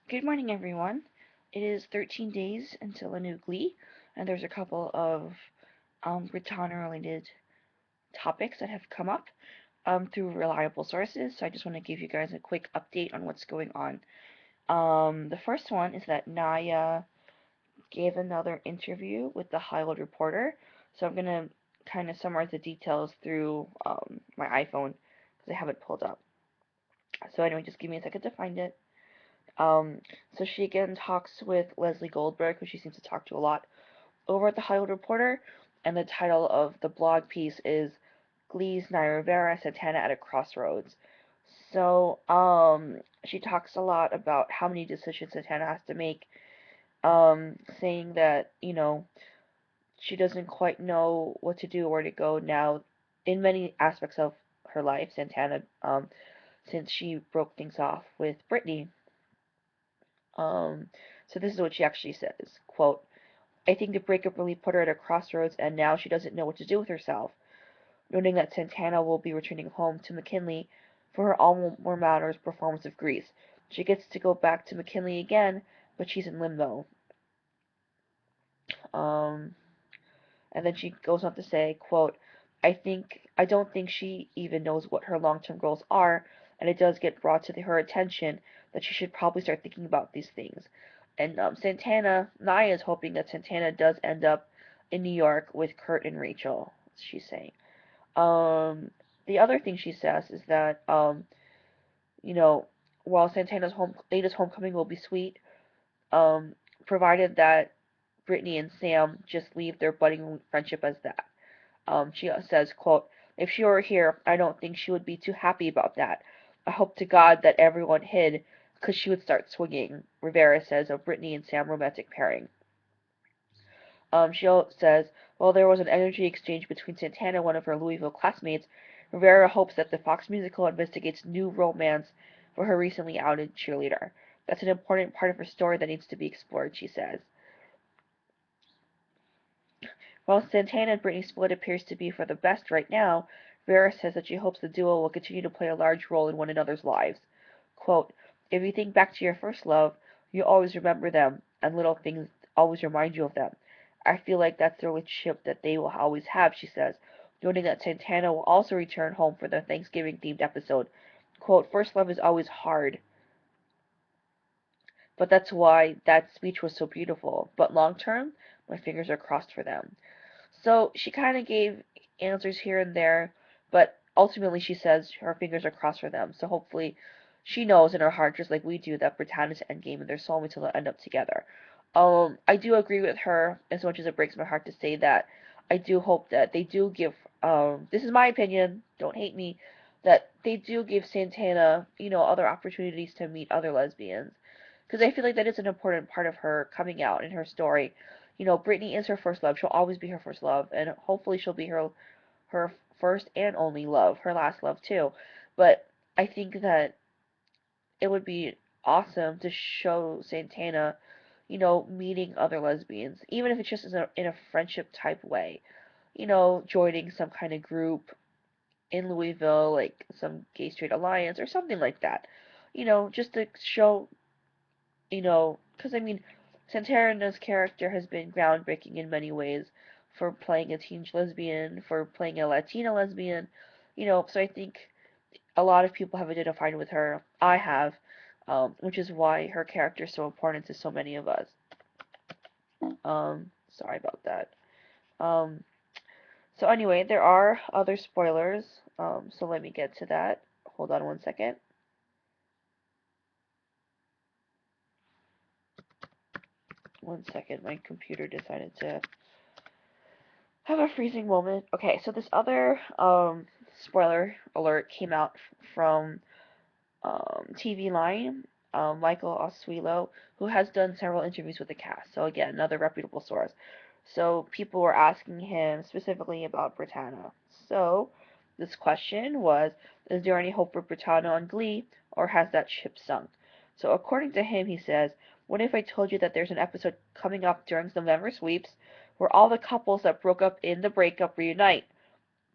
Good morning, everyone. It is 13 days until a new Glee, and there's a couple of Brittana related topics that have come up through reliable sources. So I just want to give you guys a quick update on what's going on. The first one is that Naya gave another interview with the Hollywood Reporter. So I'm going to kind of summarize the details through my iPhone because I have it pulled up. So anyway, just give me a second to find it. Um, so she again talks with Leslie Goldberg, who she seems to talk to a lot, over at the Hollywood Reporter, and the title of the blog piece is Glee's Naya Rivera Santana at a Crossroads. So, she talks a lot about how many decisions Santana has to make, saying that, she doesn't quite know what to do or where to go now in many aspects of her life, Santana, since she broke things off with Brittany. Um, so this is what she actually says, quote, I think the breakup really put her at a crossroads and now she doesn't know what to do with herself, noting that Santana will be returning home to McKinley for her alma mater's performance of Grease. She gets to go back to McKinley again, but she's in limbo. Um, and then she goes on to say, quote, I don't think she even knows what her long-term goals are, and it does get brought to her attention that she should probably start thinking about these things. And Naya is hoping that Santana does end up in New York with Kurt and Rachel, she's saying. Um, the other thing she says is that, you know, while latest homecoming will be sweet, um, provided that Brittany and Sam just leave their budding friendship as that. She says, quote, if she were here, I don't think she would be too happy about that. I hope to God that everyone hid, because she would start swinging, Rivera says of Brittany and Sam romantic pairing. She says, while there was an energy exchange between Santana and one of her Louisville classmates, Rivera hopes that the Fox musical investigates new romance for her recently outed cheerleader. That's an important part of her story that needs to be explored, she says. While Santana and Britney's split appears to be for the best right now, Vera says that she hopes the duo will continue to play a large role in one another's lives. Quote, if you think back to your first love, you always remember them, and little things always remind you of them. I feel like that's the relationship that they will always have, she says, noting that Santana will also return home for the Thanksgiving themed episode. Quote, first love is always hard, but that's why that speech was so beautiful. But long term, my fingers are crossed for them. So she kind of gave answers here and there, but ultimately she says her fingers are crossed for them. So hopefully she knows in her heart, just like we do, that Britannia's endgame and their soulmates will end up together. I do agree with her as much as it breaks my heart to say that. I do hope that they do give. This is my opinion. Don't hate me. That they do give Santana, other opportunities to meet other lesbians, because I feel like that is an important part of her coming out in her story. Brittany is her first love. She'll always be her first love, and hopefully she'll be her first and only love, her last love too. But I think that it would be awesome to show Santana, meeting other lesbians, even if it's just in a friendship type way. Joining some kind of group in Louisville, like some gay straight alliance or something like that. Just to show, because I mean, Santana's character has been groundbreaking in many ways for playing a teenage lesbian, for playing a Latina lesbian, so I think a lot of people have identified with her. I have, which is why her character is so important to so many of us. Sorry about that. Um, so anyway, there are other spoilers, so let me get to that. Hold on one second. One second, my computer decided to have a freezing moment. Okay, so this other spoiler alert came out from TV Line, Michael Oswelo, who has done several interviews with the cast. So again, another reputable source. So people were asking him specifically about Brittana. So this question was, is there any hope for Brittana on Glee, or has that ship sunk? So according to him, he says, what if I told you that there's an episode coming up during November sweeps where all the couples that broke up in the breakup reunite?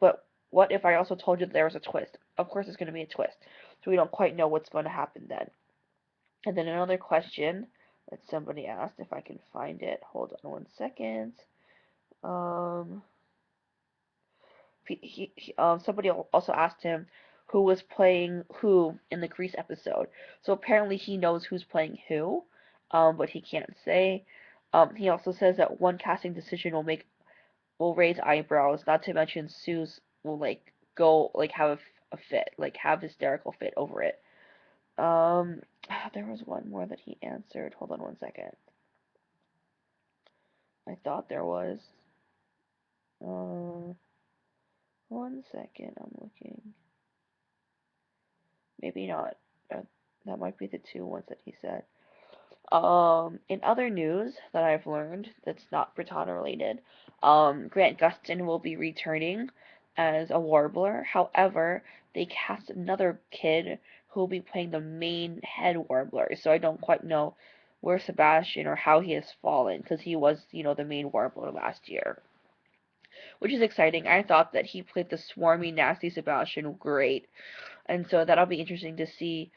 But what if I also told you that there was a twist? Of course, there's going to be a twist. So we don't quite know what's going to happen then. And then another question that somebody asked, if I can find it. Hold on 1 second. Um, somebody also asked him who was playing who in the Grease episode. So apparently he knows who's playing who, but he can't say. He also says that one casting decision will raise eyebrows. Not to mention Sue's will go have a fit, like have hysterical fit over it. There was one more that he answered. Hold on 1 second. I thought there was. Uh, 1 second. I'm looking. Maybe not. Uh, that might be the two ones that he said. In other news that I've learned that's not Brittana related, Grant Gustin will be returning as a warbler. However, they cast another kid who will be playing the main head warbler. So I don't quite know where Sebastian or how he has fallen because he was, the main warbler last year, which is exciting. I thought that he played the swarmy, nasty Sebastian great, and so that'll be interesting to see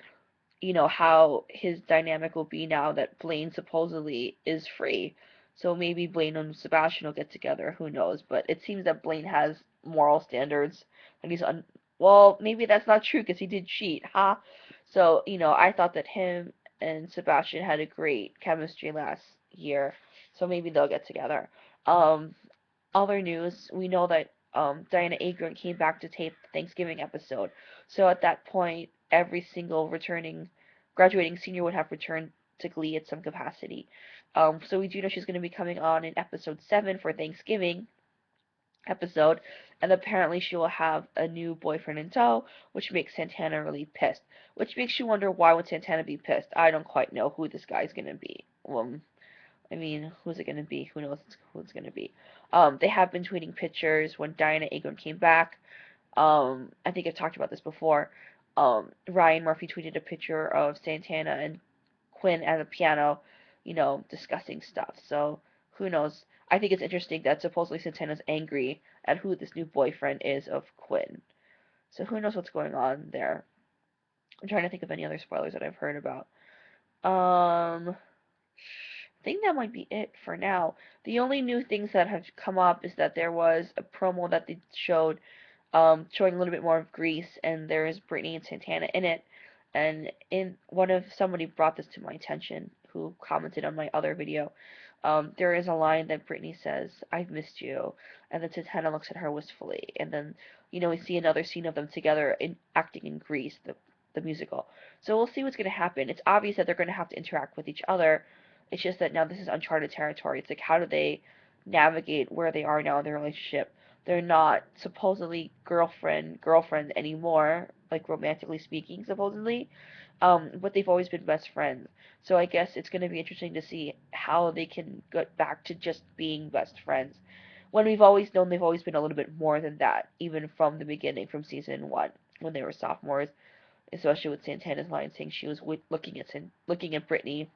how his dynamic will be now that Blaine supposedly is free. So maybe Blaine and Sebastian will get together. Who knows? But it seems that Blaine has moral standards, and well, maybe that's not true because he did cheat, huh? So I thought that him and Sebastian had a great chemistry last year. So maybe they'll get together. Um, Other news, we know that Diana Agron came back to tape the Thanksgiving episode. So at that point, every single returning graduating senior would have returned to Glee at some capacity. So we do know she's going to be coming on in episode 7 for Thanksgiving episode, and apparently she will have a new boyfriend in tow, which makes Santana really pissed. Which makes you wonder, why would Santana be pissed? I don't quite know who this guy's going to be. I mean, who's it going to be? Who knows who it's going to be? They have been tweeting pictures when Diana Agron came back. I think I've talked about this before. Ryan Murphy tweeted a picture of Santana and Quinn at a piano, discussing stuff. So who knows? I think it's interesting that supposedly Santana's angry at who this new boyfriend is of Quinn. So who knows what's going on there? I'm trying to think of any other spoilers that I've heard about. I think that might be it for now. The only new things that have come up is that there was a promo that they showed, showing a little bit more of Grease, and there is Brittany and Santana in it. And somebody brought this to my attention, who commented on my other video. There is a line that Brittany says, "I've missed you," and then Santana looks at her wistfully, and then we see another scene of them together acting in Grease, the musical. So we'll see what's going to happen. It's obvious that they're going to have to interact with each other. It's just that now this is uncharted territory. It's like, how do they navigate where they are now in their relationship? They're not supposedly girlfriend anymore, like romantically speaking, supposedly. But they've always been best friends. So I guess it's going to be interesting to see how they can get back to just being best friends. When we've always known they've always been a little bit more than that, even from the beginning, from season 1, when they were sophomores, especially with Santana's line saying she was looking at Brittany,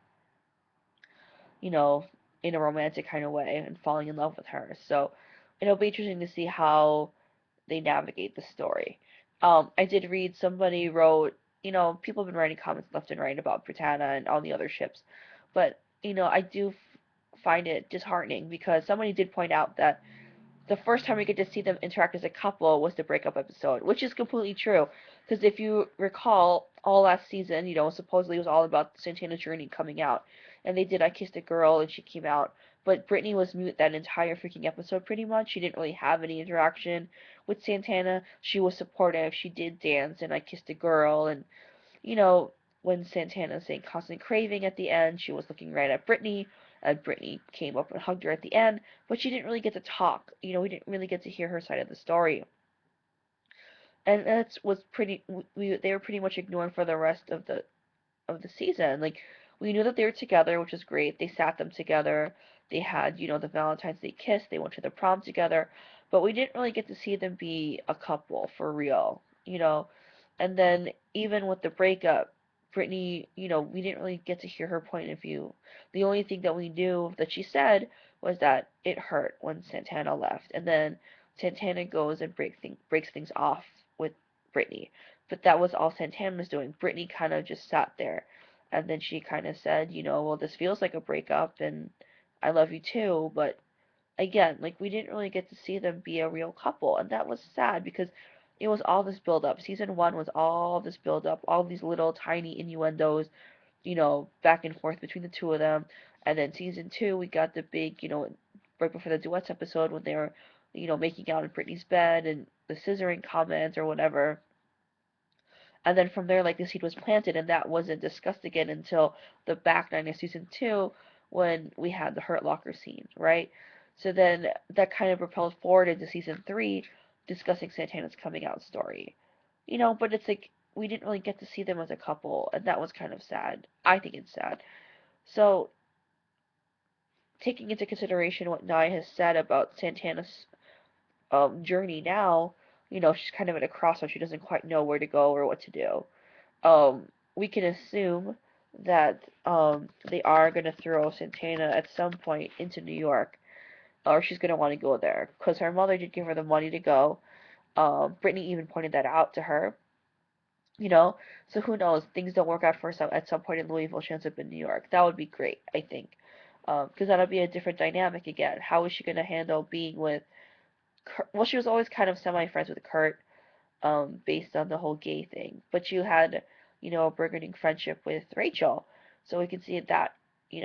you know, in a romantic kind of way and falling in love with her. So it'll be interesting to see how they navigate the story. I did read somebody wrote, people have been writing comments left and right about Brittana and all the other ships, but I do find it disheartening because somebody did point out that the first time we get to see them interact as a couple was the breakup episode, which is completely true. Because if you recall, all last season, supposedly it was all about Santana's journey coming out. And they did I Kissed a Girl, and she came out. But Brittany was mute that entire freaking episode, pretty much. She didn't really have any interaction with Santana. She was supportive. She did dance and I Kissed a Girl. And, you know, when Santana sang Constant Craving at the end, she was looking right at Brittany, and Brittany came up and hugged her at the end, but she didn't really get to talk. We didn't really get to hear her side of the story. And that was they were pretty much ignored for the rest of the season. Like, we knew that they were together, which was great. They sat them together. They had, the Valentine's Day kiss. They went to the prom together. But we didn't really get to see them be a couple for real. And then even with the breakup, Brittany, we didn't really get to hear her point of view. The only thing that we knew that she said was that it hurt when Santana left. And then Santana goes and breaks things off with Brittany. But that was all Santana was doing. Brittany kind of just sat there. And then she kind of said, well, this feels like a breakup, and I love you too, but again, like we didn't really get to see them be a real couple, and that was sad because it was all this build up. Season one was all this build up, all these little tiny innuendos, back and forth between the two of them. And then season two, we got the big, right before the duets episode when they were, making out in Britney's bed and the scissoring comments or whatever. And then from there, like the seed was planted, and that wasn't discussed again until the back nine of season two when we had the Hurt Locker scene, right? So then that kind of propelled forward into season three, discussing Santana's coming out story. But it's like we didn't really get to see them as a couple, and that was kind of sad. I think it's sad. So, taking into consideration what Nye has said about Santana's journey now, she's kind of at a crossroads. She doesn't quite know where to go or what to do. We can assume that they are going to throw Santana at some point into New York, or she's going to want to go there because her mother did give her the money to go. Brittany even pointed that out to her, you know. So who knows? Things don't work out for her at some point in Louisville. She ends up in New York. That would be great, I think, because that'll be a different dynamic again. How is she going to handle being with? Well, she was always kind of semi-friends with Kurt, based on the whole gay thing. But you had, a burgeoning friendship with Rachel, so we can see that,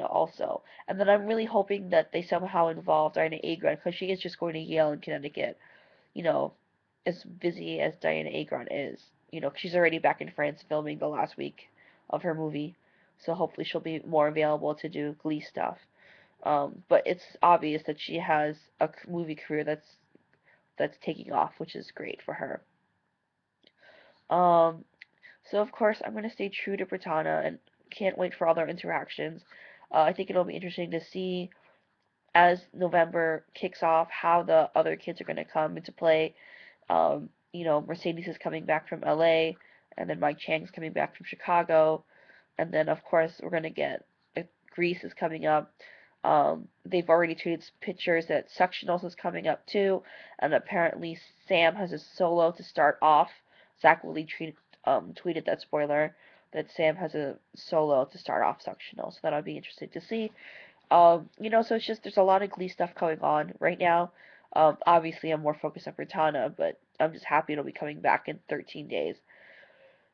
also. And then I'm really hoping that they somehow involve Diana Agron because she is just going to Yale in Connecticut, you know, as busy as Diana Agron is. She's already back in France filming the last week of her movie, so hopefully she'll be more available to do Glee stuff. But it's obvious that she has a movie career that's taking off, which is great for her. Um, so of course I'm gonna stay true to Brittana and can't wait for all their interactions. I think it'll be interesting to see as November kicks off how the other kids are gonna come into play. Mercedes is coming back from LA, and then Mike Chang's coming back from Chicago, and then of course we're gonna get Grease is coming up. They've already tweeted pictures that Sectionals is coming up too, and apparently Sam has a solo to start off. Zach Willie tweeted that spoiler that Sam has a solo to start off Sectional, so that'll be interesting to see. So it's just there's a lot of Glee stuff going on right now. Obviously, I'm more focused on Brittana, but I'm just happy it'll be coming back in 13 days.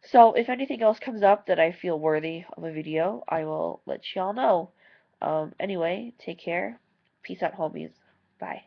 So if anything else comes up that I feel worthy of a video, I will let y'all know. Anyway, take care. Peace out, homies. Bye.